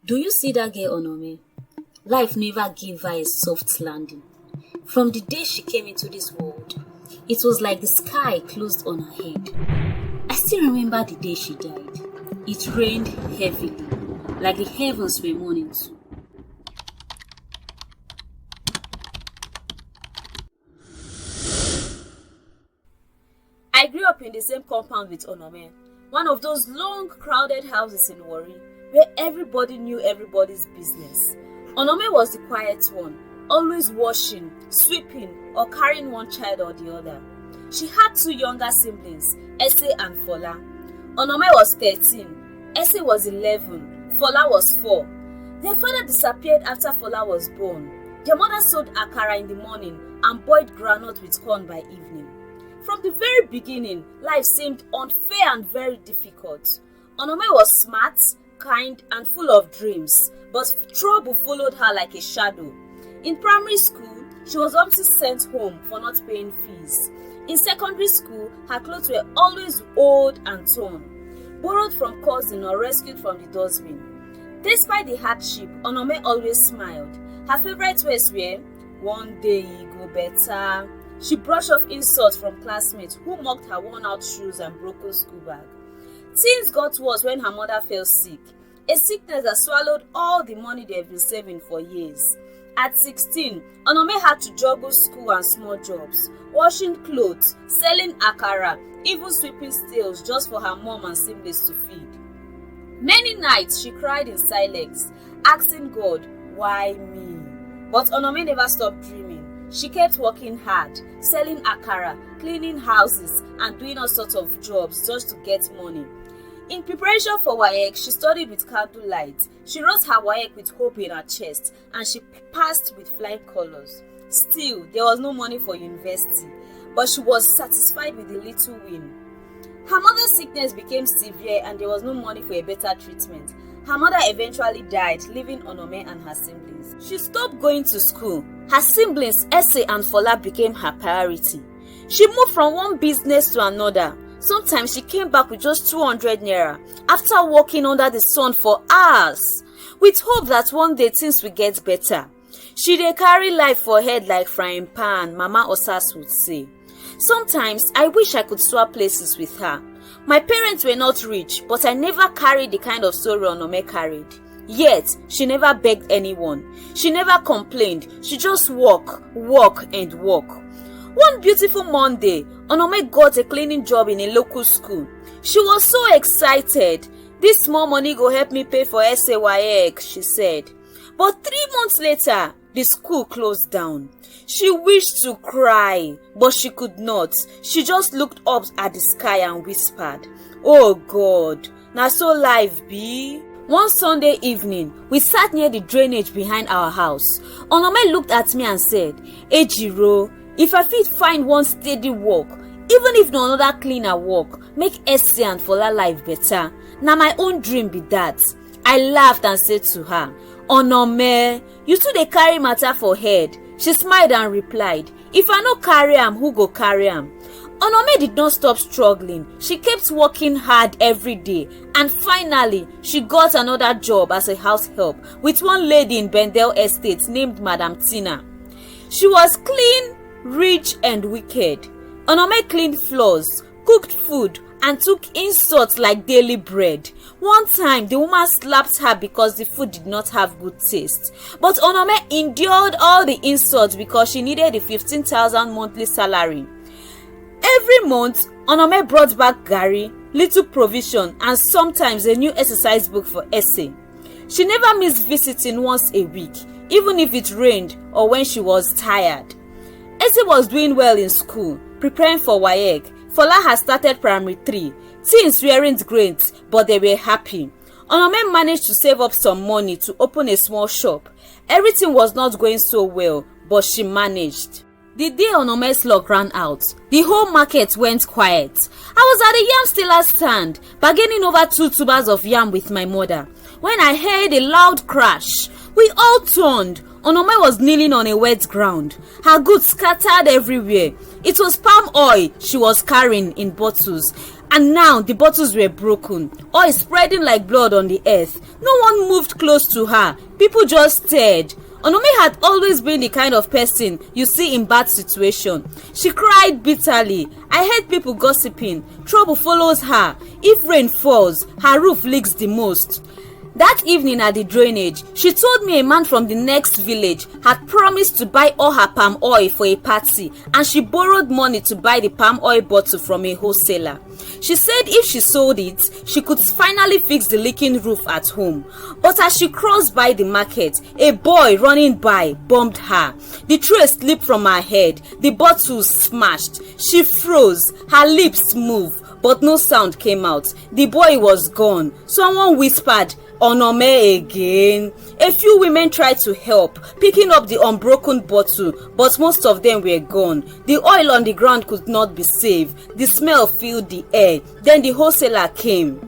Do you see that girl Onome? Life never gave her a soft landing. From the day she came into this world, it was like the sky closed on her head. I still remember the day she died. It rained heavily, like the heavens were mourning too. I grew up in the same compound with Onome, one of those long, crowded houses in Warri, where everybody knew everybody's business. Onome was the quiet one, always washing, sweeping, or carrying one child or the other. She had two younger siblings, Ese and Fola. Onome was 13, Ese was 11, Fola was 4. Their father disappeared after Fola was born. Their mother sold akara in the morning and boiled groundnut with corn by evening. From the very beginning, life seemed unfair and very difficult. Onome was smart, kind, and full of dreams, but trouble followed her like a shadow. In primary school, she was often sent home for not paying fees. In secondary school, her clothes were always old and torn, borrowed from cousin or rescued from the dustbin. Despite the hardship, Onome always smiled. Her favorite words were, "One day it go better." She brushed off insults from classmates who mocked her worn-out shoes and broken school bag. Things got worse when her mother fell sick, a sickness that swallowed all the money they had been saving for years. At 16, Onome had to juggle school and small jobs, washing clothes, selling akara, even sweeping stalls just for her mom and siblings to feed. Many nights she cried in silence, asking God, "Why me?" But Onome never stopped dreaming. She kept working hard, selling akara, cleaning houses, and doing all sorts of jobs just to get money. In preparation for WAEC, she studied with candlelight. She wrote her WAEC with hope in her chest, and she passed with flying colors. Still, there was no money for university, but she was satisfied with the little win. Her mother's sickness became severe, and there was no money for a better treatment. Her mother eventually died, leaving Onome and her siblings. She stopped going to school. Her siblings, Ese and Fola, became her priority. She moved from one business to another. Sometimes she came back with just 200 naira after working under the sun for hours, with hope that one day things will get better. She dey carry life for head like frying pan, Mama Osas would say. Sometimes I wish I could swap places with her. My parents were not rich, but I never carried the kind of story Onome carried. Yet, she never begged anyone. She never complained. She just walk, and walk. One beautiful Monday, Onome got a cleaning job in a local school. She was so excited. "This small money go help me pay for SAYX," she said. But 3 months later, the school closed down. She wished to cry, but she could not. She just looked up at the sky and whispered, "Oh God, na so life be." One Sunday evening, we sat near the drainage behind our house. Onome looked at me and said, "Ejiro, if I fit find one steady work, even if no another cleaner work, make Ese and Fola life better. Na my own dream be that." I laughed and said to her, "Onome, you too dey carry matter for head." She smiled and replied, "If I no carry am, who go carry am?" Onome did not stop struggling. She kept working hard every day, and finally, she got another job as a house help with one lady in Bendel Estate named Madam Tina. She was clean, rich, and wicked. Onome cleaned floors, cooked food, and took insults like daily bread. One time, the woman slapped her because the food did not have good taste. But Onome endured all the insults because she needed the 15,000 monthly salary. Every month, Onome brought back garri, little provision, and sometimes a new exercise book for Ese. She never missed visiting once a week, even if it rained or when she was tired. Ese was doing well in school, preparing for WAEC. Fola had started primary 3. Things weren't great, but they were happy. Onome managed to save up some money to open a small shop. Everything was not going so well, but she managed. The day Onome's luck ran out, the whole market went quiet. I was at a yam stealer's stand, bargaining over 2 tubers of yam with my mother, when I heard a loud crash. We all turned. Onome was kneeling on a wet ground. Her goods scattered everywhere. It was palm oil she was carrying in bottles. And now the bottles were broken, oil spreading like blood on the earth. No one moved close to her. People just stared. Onome had always been the kind of person you see in bad situation. She cried bitterly. I heard people gossiping. Trouble follows her. If rain falls, her roof leaks the most. That evening at the drainage, she told me a man from the next village had promised to buy all her palm oil for a party, and she borrowed money to buy the palm oil bottle from a wholesaler. She said if she sold it, she could finally fix the leaking roof at home. But as she crossed by the market, a boy running by bumped her. The tray slipped from her head. The bottle smashed. She froze. Her lips moved, but no sound came out. The boy was gone. Someone whispered, "Onome again." A few women tried to help, picking up the unbroken bottle, but most of them were gone. The oil on the ground could not be saved. The smell filled the air. Then the wholesaler came.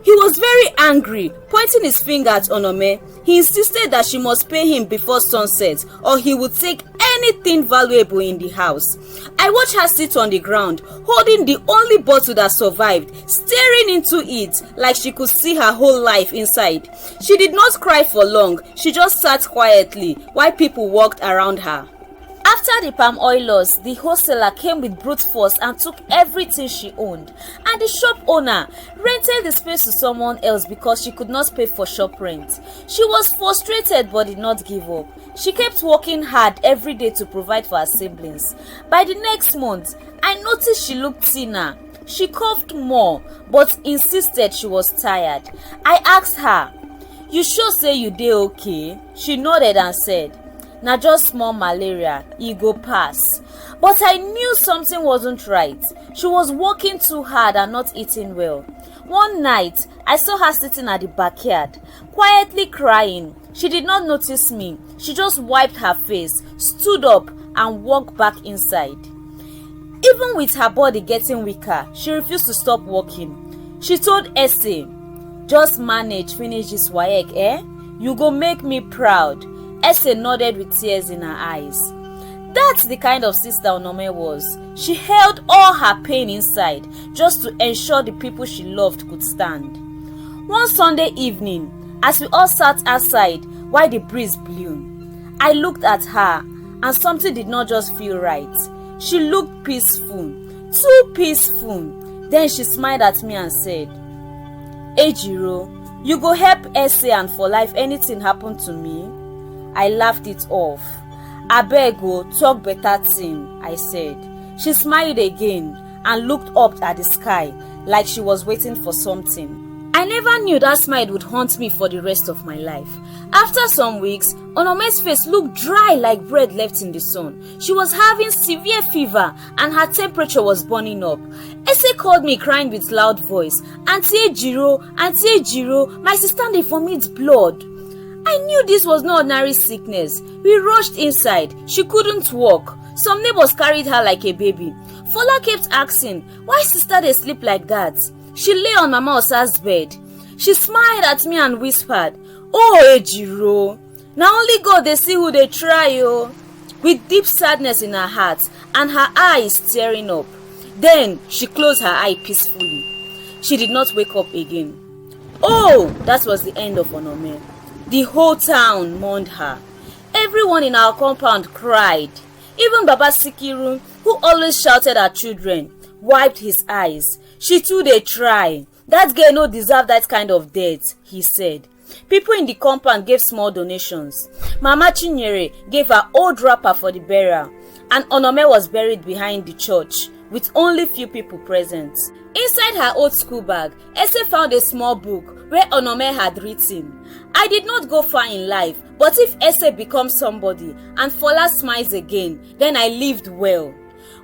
He was very angry, pointing his finger at Onome. He insisted that she must pay him before sunset, or he would take anything valuable in the house. I watched her sit on the ground, holding the only bottle that survived, staring into it like she could see her whole life inside. She did not cry for long. She just sat quietly while people walked around her. After the palm oil loss, the wholesaler came with brute force and took everything she owned. And the shop owner rented the space to someone else because she could not pay for shop rent. She was frustrated but did not give up. She kept working hard every day to provide for her siblings. By the next month, I noticed she looked thinner. She coughed more but insisted she was tired. I asked her, "You sure say you dey okay?" She nodded and said, "Na just small malaria, e go pass." But I knew something wasn't right. She was working too hard and not eating well. One night, I saw her sitting at the backyard, quietly crying. She did not notice me. She just wiped her face, stood up, and walked back inside. Even with her body getting weaker, she refused to stop walking. She told Essie, "Just manage, finish this WAEC, eh? You go make me proud." Essie nodded with tears in her eyes. That's the kind of sister Onome was. She held all her pain inside just to ensure the people she loved could stand. One Sunday evening, as we all sat outside while the breeze blew, I looked at her and something did not just feel right. She looked peaceful, too peaceful. Then she smiled at me and said, "Ejiro, you go help Essie and for life anything happen to me?" I laughed it off. "Abeg o, talk better thing," I said. She smiled again and looked up at the sky like she was waiting for something. I never knew that smile would haunt me for the rest of my life. After some weeks, Onome's face looked dry like bread left in the sun. She was having severe fever and her temperature was burning up. Essie called me crying with loud voice, Auntie Ejiro, my sister dey vomit blood." I knew this was no ordinary sickness. We rushed inside. She couldn't walk. Some neighbors carried her like a baby. Fola kept asking, "Why sister dey sleep like that?" She lay on Mama Osa's bed. She smiled at me and whispered, "Oh, Ejiro, now only God dey see who dey try oh," with deep sadness in her heart and her eyes tearing up. Then she closed her eye peacefully. She did not wake up again. Oh, that was the end of Onome. The whole town mourned her. Everyone in our compound cried. Even Baba Sikiru, who always shouted at children, wiped his eyes. "She too dey try. That girl no deserve that kind of death," he said. People in the compound gave small donations. Mama Chinyere gave her old wrapper for the burial, and Onome was buried behind the church with only few people present. Inside her old school bag, Essie found a small book where Onome had written, "I did not go far in life, but if Essie becomes somebody and Fola smiles again, then I lived well."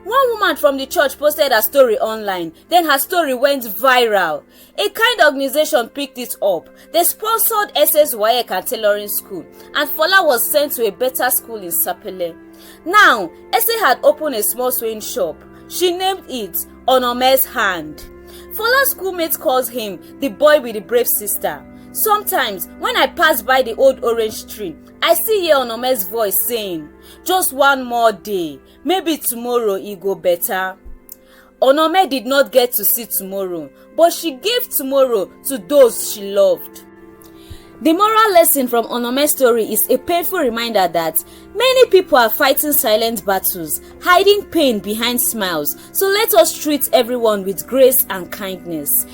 One woman from the church posted her story online, then her story went viral. A kind organization picked it up. They sponsored Essie's WAEC and tailoring school, and Fola was sent to a better school in Sapele. Now, Essie had opened a small sewing shop. She named it Onome's Hand. Fola's schoolmate calls him the boy with the brave sister. Sometimes, when I pass by the old orange tree, I still hear Onome's voice saying, "Just one more day, maybe tomorrow it go better." Onome did not get to see tomorrow, but she gave tomorrow to those she loved. The moral lesson from Onome's story is a painful reminder that many people are fighting silent battles, hiding pain behind smiles. So let us treat everyone with grace and kindness.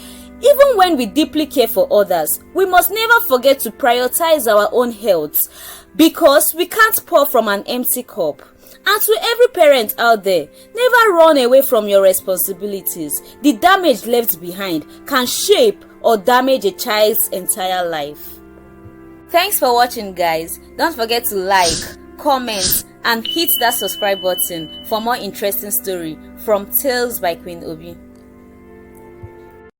Even when we deeply care for others, we must never forget to prioritize our own health, because we can't pour from an empty cup. And to every parent out there, never run away from your responsibilities. The damage left behind can shape or damage a child's entire life. Thanks for watching, guys. Don't forget to like, comment, and hit that subscribe button for more interesting story from Tales by Queenobi.